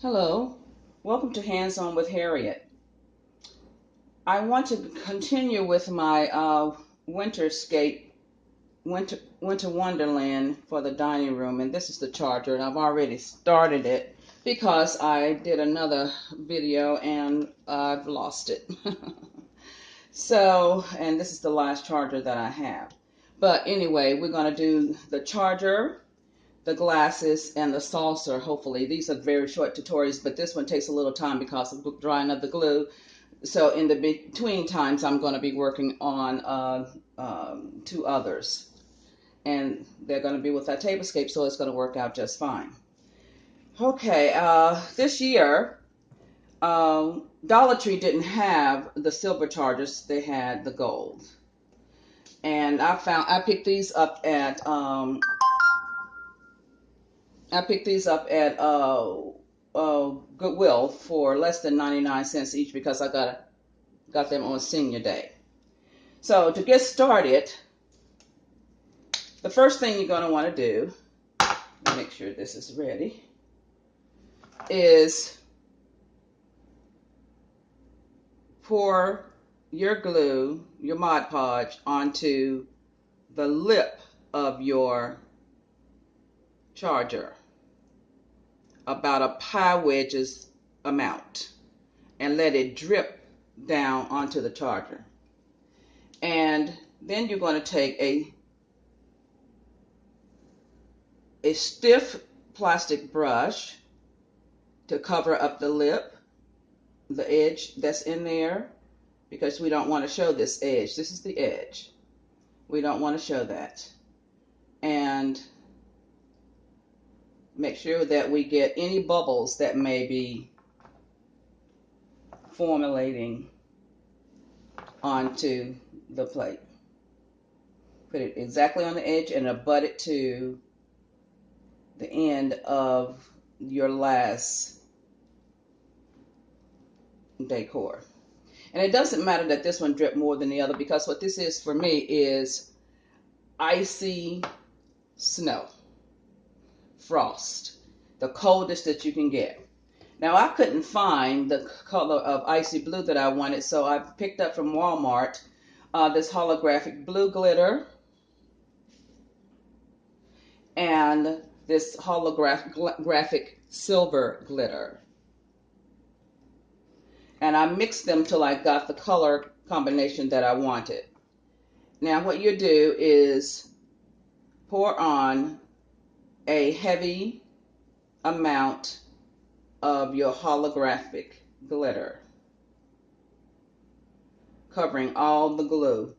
Hello, welcome to Hands On with Harriet. I want to continue with my winterscape, winter wonderland for the dining room, and this is the charger, and I've already started it because I did another video and I've lost it. So, and this is the last charger that I have. But anyway, we're going to do the charger, the glasses, and the saucer. Hopefully these are very short tutorials, but this one takes a little time because of drying of the glue. So in the between times, I'm going to be working on two others, and they're going to be with that tablescape, so it's going to work out just fine. Okay, this year Dollar Tree didn't have the silver chargers; they had the gold, and I picked these up at Goodwill for less than 99 cents each because I got them on senior day. So to get started, the first thing you're going to want to do, make sure this is ready, is pour your glue, your Mod Podge, onto the lip of your charger, about a pie wedge's amount, and let it drip down onto the charger. And then you're going to take a stiff plastic brush to cover up the lip, the edge that's in there, because we don't want to show this edge. This is the edge. We don't want to show that. And make sure that we get any bubbles that may be formulating onto the plate. Put it exactly on the edge and abut it to the end of your last decor. And it doesn't matter that this one dripped more than the other, because what this is for me is icy snow, frost, the coldest that you can get. Now I couldn't find the color of icy blue that I wanted, so I picked up from Walmart this holographic blue glitter and this holographic silver glitter. And I mixed them till I got the color combination that I wanted. Now what you do is pour on a heavy amount of your holographic glitter, covering all the glue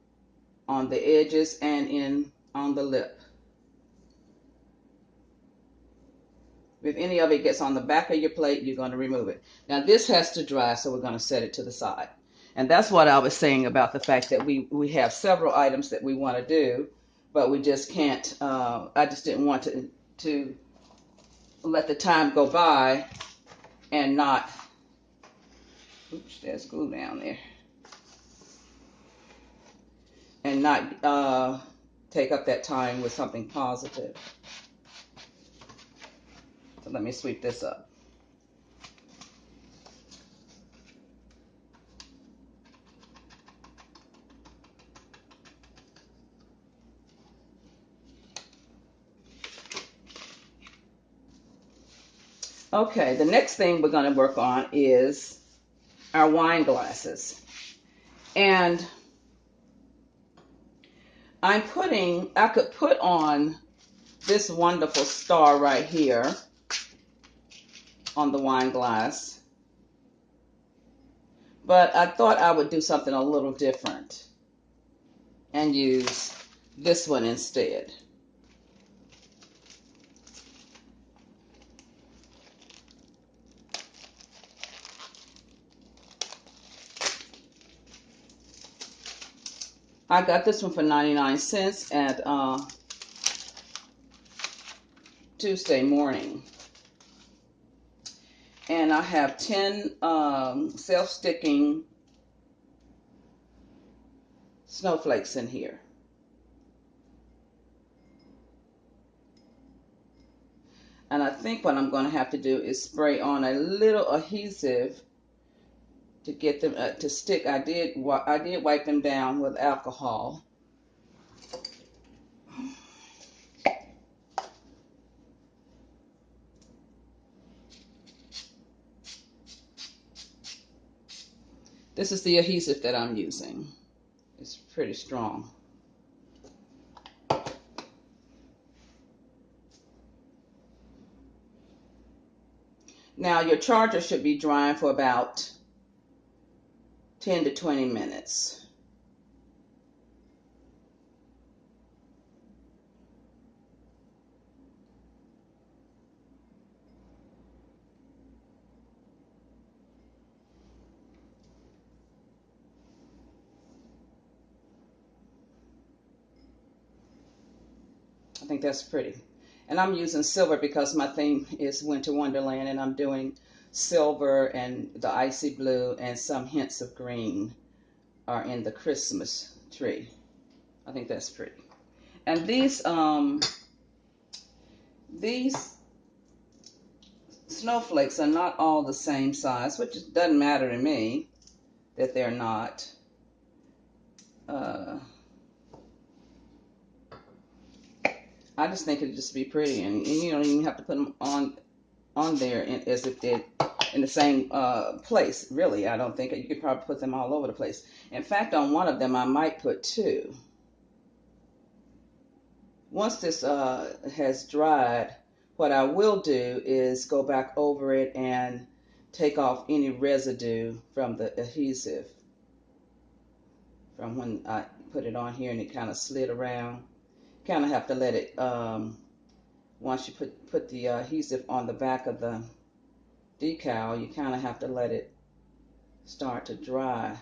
on the edges and on the lip. If any of it gets on the back of your plate, you're going to remove it. Now this has to dry, so we're going to set it to the side. And that's what I was saying about the fact that we have several items that we want to do, but we just can't, I just didn't want to let the time go by and not, oops, there's glue down there, and not take up that time with something positive. So let me sweep this up. Okay, the next thing we're going to work on is our wine glasses. And I could put on this wonderful star right here on the wine glass, but I thought I would do something a little different and use this one instead. I got this one for 99 cents at Tuesday morning. And I have 10 self-sticking snowflakes in here. And I think what I'm going to have to do is spray on a little adhesive to get them to stick. I did wipe them down with alcohol. This is the adhesive that I'm using. It's pretty strong. Now your charger should be drying for about 10 to 20 minutes. I think that's pretty. And I'm using silver because my theme is Winter Wonderland, and I'm doing silver and the icy blue and some hints of green are in the Christmas tree. I think that's pretty. And these snowflakes are not all the same size, which doesn't matter to me that they're not. Uh, I just think it'd just be pretty, and you don't even have to put them on there as if they're in the same place. Really, I don't think you could probably put them all over the place. In fact, on one of them, I might put two. Once this has dried, what I will do is go back over it and take off any residue from the adhesive from when I put it on here and it kind of slid around. Kind of have to let it, once you put the adhesive on the back of the decal, you kind of have to let it start to dry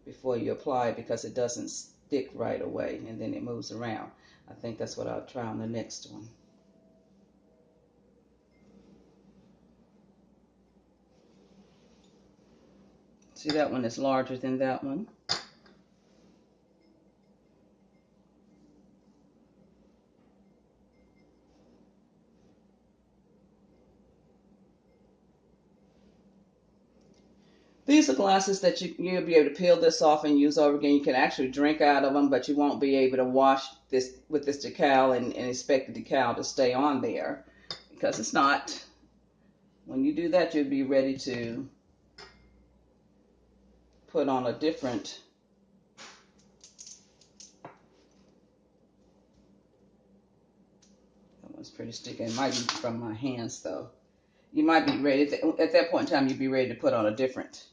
before you apply it because it doesn't stick right away and then it moves around. I think that's what I'll try on the next one. See, that one is larger than that one. These are glasses that you'll be able to peel this off and use over again. You can actually drink out of them, but you won't be able to wash this with this decal and expect the decal to stay on there because it's not. When you do that, you'll be ready to put on a different. That one's pretty sticky. It might be from my hands though. You might be ready at that point in time. You'd be ready to put on a different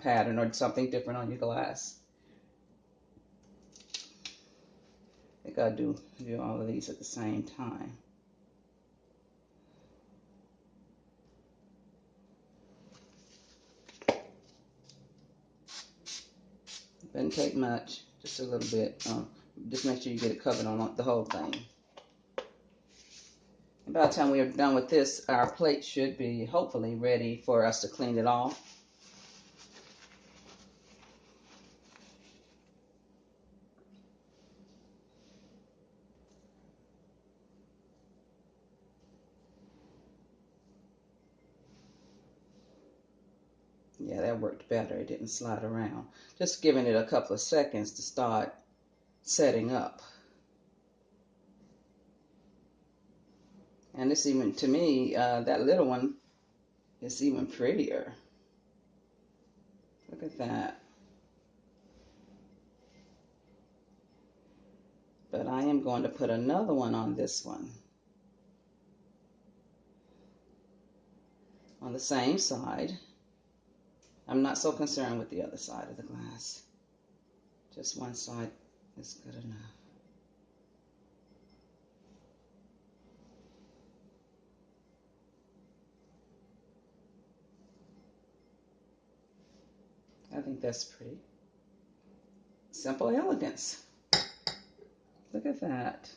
pattern or something different on your glass. I think I do all of these at the same time. Doesn't take much, just a little bit. Just make sure you get it covered on the whole thing. And by the time we are done with this, our plate should be hopefully ready for us to clean it off. Yeah, that worked better. It didn't slide around. Just giving it a couple of seconds to start setting up. And it's even, to me, that little one is even prettier. Look at that. But I am going to put another one on this one. On the same side. I'm not so concerned with the other side of the glass. Just one side is good enough. I think that's pretty. Simple elegance. Look at that.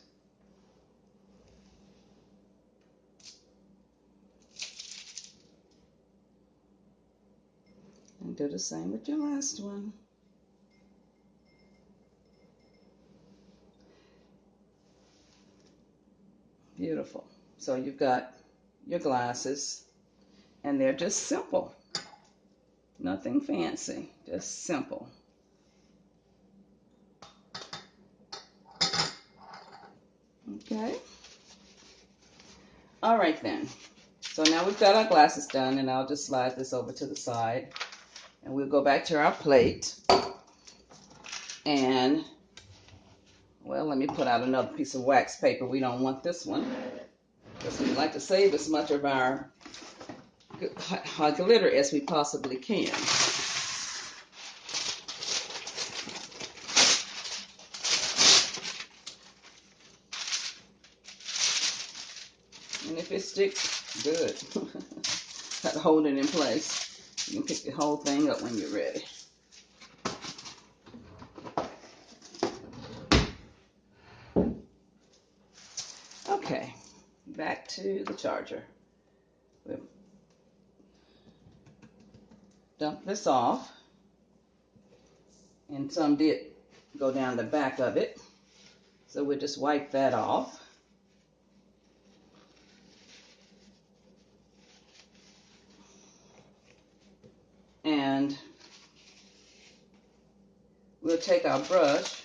And do the same with your last one. Beautiful. So you've got your glasses, and they're just simple. Nothing fancy, just simple. Okay. All right then. So now we've got our glasses done, and I'll just slide this over to the side, and we'll go back to our plate. And, well, let me put out another piece of wax paper. We don't want this one, because we like to save as much of our glitter as we possibly can. And if it sticks, good. Got to hold it in place. You can pick the whole thing up when you're ready. Okay, back to the charger. We'll dump this off. And some did go down the back of it. So we'll just wipe that off. And we'll take our brush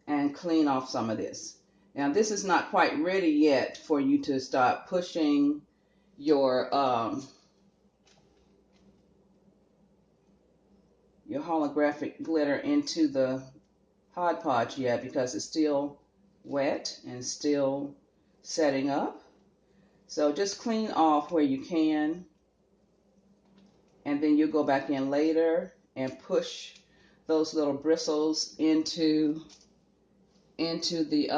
and clean off some of this. Now this is not quite ready yet for you to start pushing your holographic glitter into the Hod Podge yet, because it's still wet and still setting up. So just clean off where you can, and then you go back in later and push those little bristles into the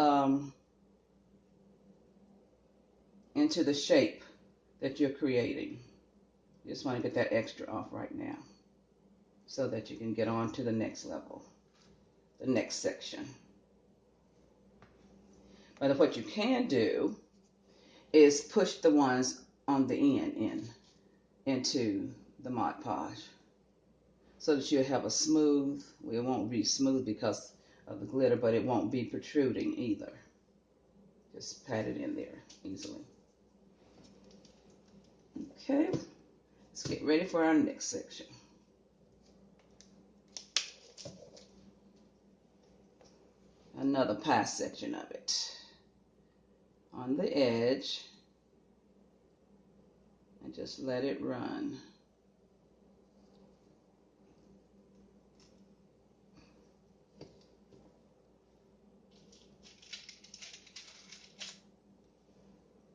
shape that you're creating. You just want to get that extra off right now so that you can get on to the next level, the next section. But what you can do is push the ones on the end into the Mod Podge so that you'll have a smooth, well, it won't be smooth because of the glitter, but it won't be protruding either. Just pat it in there easily. Okay, let's get ready for our next section. Another pass section of it on the edge, and just let it run.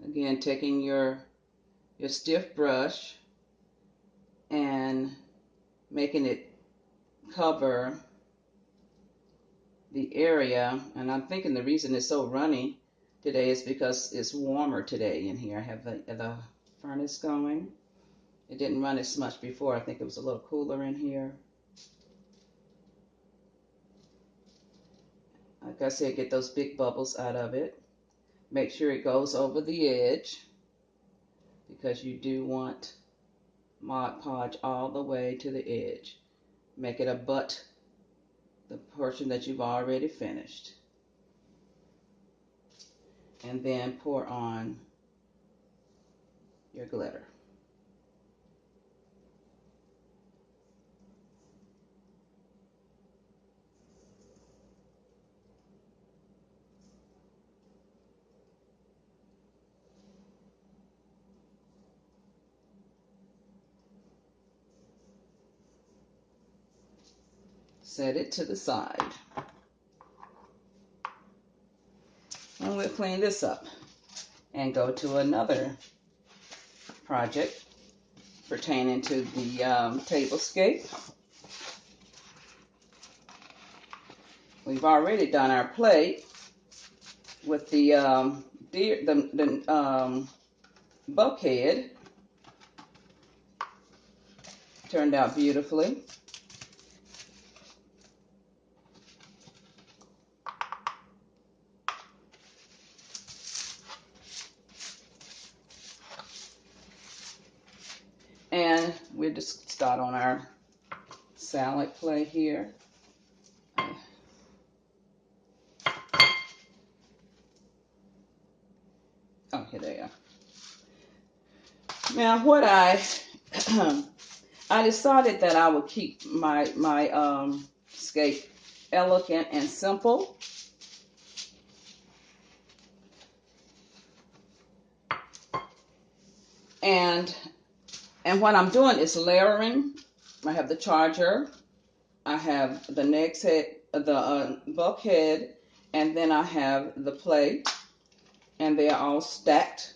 Again, taking your stiff brush and making it cover the area. And I'm thinking the reason it's so runny today is because it's warmer today in here. I have the furnace going. It didn't run as much before. I think it was a little cooler in here. Like I said, get those big bubbles out of it. Make sure it goes over the edge, because you do want Mod Podge all the way to the edge. Make it abut the portion that you've already finished. And then pour on your glitter. Set it to the side. And we'll clean this up and go to another project pertaining to the tablescape. We've already done our plate with the bulkhead. Turned out beautifully. And we'll just start on our salad plate here. there. Now, what I I decided that I would keep my scape elegant and simple. And what I'm doing is layering. I have the charger, I have the next head, the bulkhead, and then I have the plate, and they are all stacked.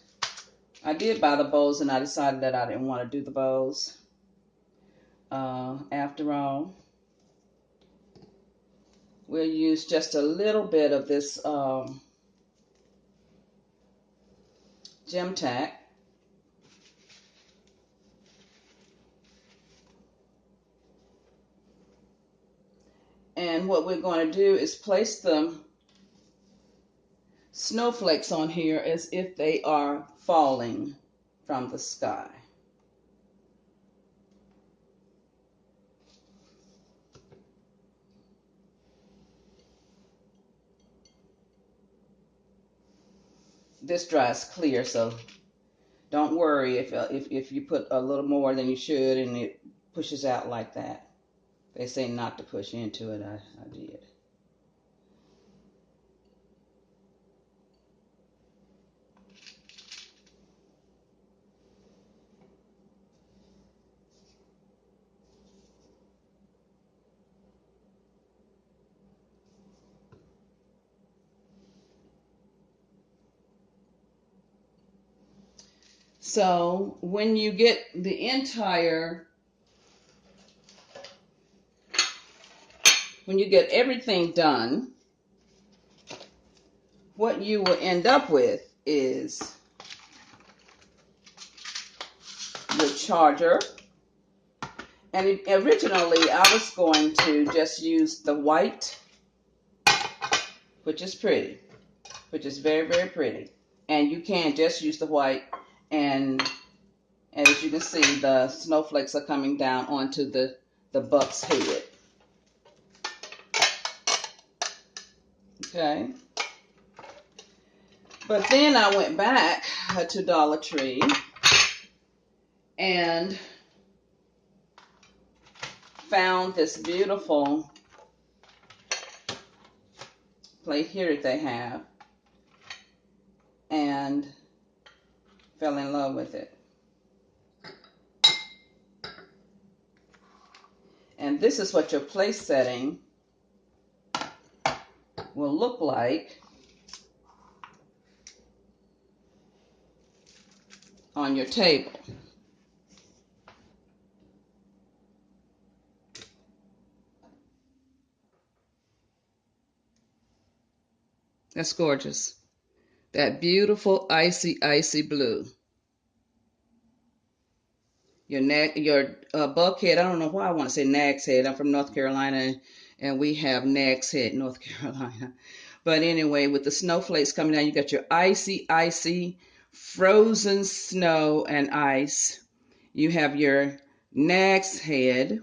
I did buy the bows, and I decided that I didn't want to do the bows after all. We'll use just a little bit of this gem tack. And what we're going to do is place the snowflakes on here as if they are falling from the sky. This dries clear, so don't worry if you put a little more than you should and it pushes out like that. They say not to push into it. I did. So when you get the entire, when you get everything done, what you will end up with is your charger. And originally I was going to just use the white, which is pretty, which is very, very pretty. And you can just use the white, and as you can see, the snowflakes are coming down onto the buck's head. Okay. But then I went back to Dollar Tree and found this beautiful plate here that they have and fell in love with it. And this is what your place setting will look like on your table. That's gorgeous. That beautiful icy, icy blue. Your bulkhead, I don't know why I want to say nag's head. I'm from North Carolina, and we have nag's head, North Carolina. But anyway, with the snowflakes coming down, you got your icy, icy, frozen snow and ice. You have your nag's head,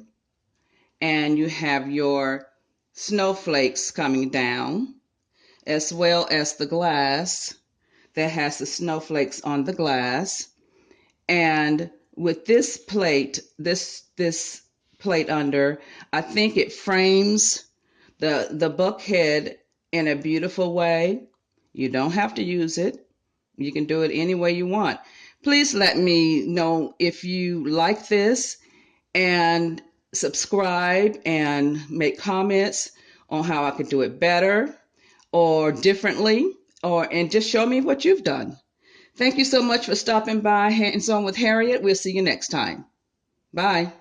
and you have your snowflakes coming down, as well as the glass that has the snowflakes on the glass. And with this plate, this plate under, I think it frames the buckhead in a beautiful way. You don't have to use it. You can do it any way you want. Please let me know if you like this, and subscribe and make comments on how I could do it better or differently, and just show me what you've done. Thank you so much for stopping by Hands On with Harriet. We'll see you next time. Bye.